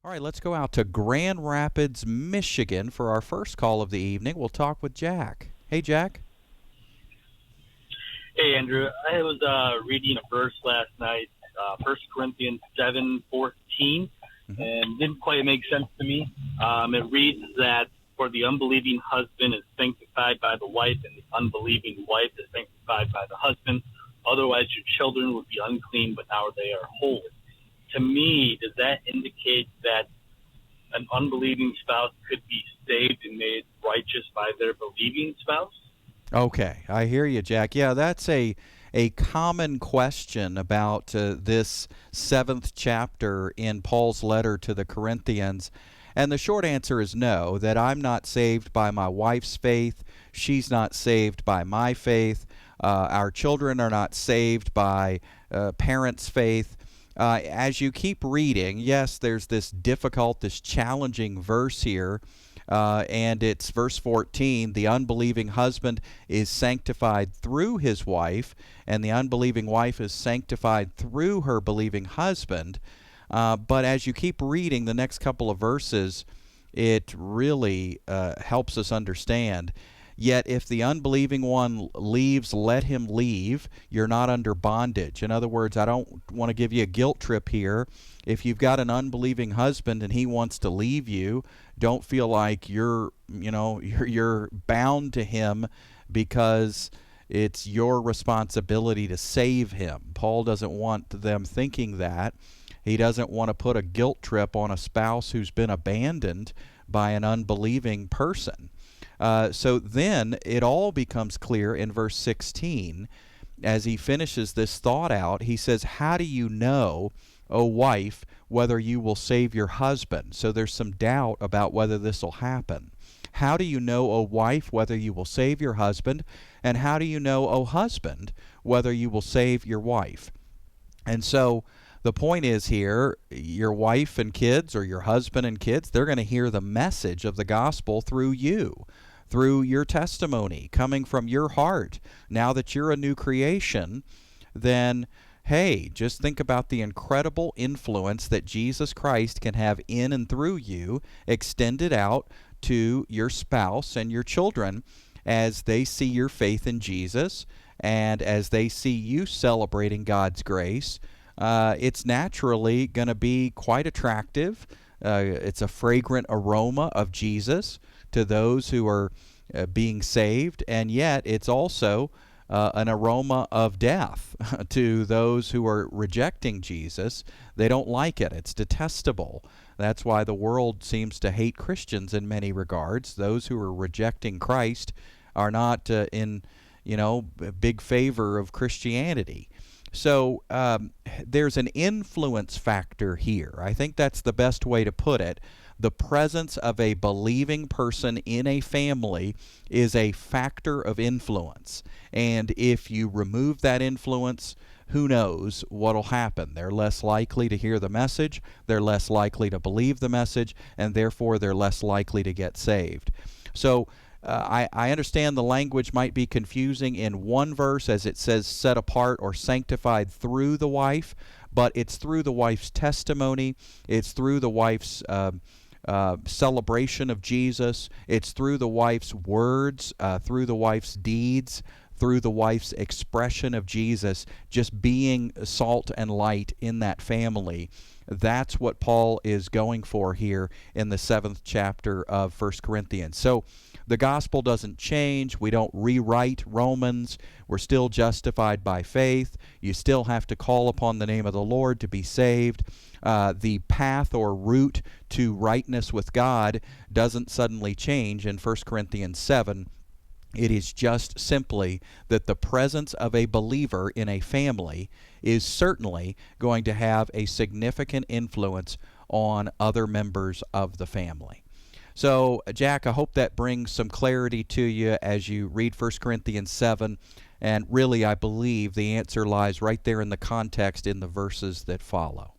All right, let's go out to Grand Rapids, Michigan for our first call of the evening. We'll talk with Jack. Hey, Jack. Hey, Andrew. I was reading a verse last night, 1 Corinthians 7:14, Mhm. and didn't quite make sense to me. It reads that for the unbelieving husband is sanctified by the wife, and the unbelieving wife is sanctified by the husband. Otherwise, your children would be unclean, but now they are holy. To me, does that indicate that an unbelieving spouse could be saved and made righteous by their believing spouse? Okay, I hear you, Jack. Yeah, that's a common question about this seventh chapter in Paul's letter to the Corinthians. And the short answer is no, that I'm not saved by my wife's faith. She's not saved by my faith. Our children are not saved by parents' faith. As you keep reading, yes, there's this difficult, this challenging verse here. And it's verse 14, the unbelieving husband is sanctified through his wife, and the unbelieving wife is sanctified through her believing husband. But as you keep reading the next couple of verses, it really helps us understand. Yet if the unbelieving one leaves, let him leave. You're not under bondage. In other words, I don't want to give you a guilt trip here. If you've got an unbelieving husband and he wants to leave you, don't feel like you're bound to him because it's your responsibility to save him. Paul doesn't want them thinking that. He doesn't want to put a guilt trip on a spouse who's been abandoned by an unbelieving person. So then it all becomes clear in verse 16 as he finishes this thought out. He says, how do you know, O wife, whether you will save your husband? So there's some doubt about whether this will happen. How do you know, O wife, whether you will save your husband? And how do you know, O husband, whether you will save your wife? And so the point is here, your wife and kids, or your husband and kids, they're going to hear the message of the gospel through you, through your testimony, coming from your heart. Now that you're a new creation, then, hey, just think about the incredible influence that Jesus Christ can have in and through you, extended out to your spouse and your children as they see your faith in Jesus and as they see you celebrating God's grace. It's naturally going to be quite attractive. It's a fragrant aroma of Jesus to those who are being saved, and yet it's also an aroma of death to those who are rejecting Jesus. They don't like it. It's detestable. That's why the world seems to hate Christians in many regards. Those who are rejecting Christ are not in big favor of Christianity. So there's an influence factor here. I think that's the best way to put it. The presence of a believing person in a family is a factor of influence. And if you remove that influence, who knows what will happen. They're less likely to hear the message, they're less likely to believe the message, and therefore they're less likely to get saved. So I understand the language might be confusing in one verse as it says set apart or sanctified through the wife, but it's through the wife's testimony, it's through the wife's celebration of Jesus, it's through the wife's words, through the wife's deeds, through the wife's expression of Jesus, just being salt and light in that family. That's what Paul is going for here in the 7th chapter of 1 Corinthians. So the gospel doesn't change. We don't rewrite Romans. We're still justified by faith. You still have to call upon the name of the Lord to be saved. The path or route to rightness with God doesn't suddenly change in 1 Corinthians 7. It is just simply that the presence of a believer in a family is certainly going to have a significant influence on other members of the family. So, Jack, I hope that brings some clarity to you as you read 1 Corinthians 7. And really, I believe the answer lies right there in the context in the verses that follow.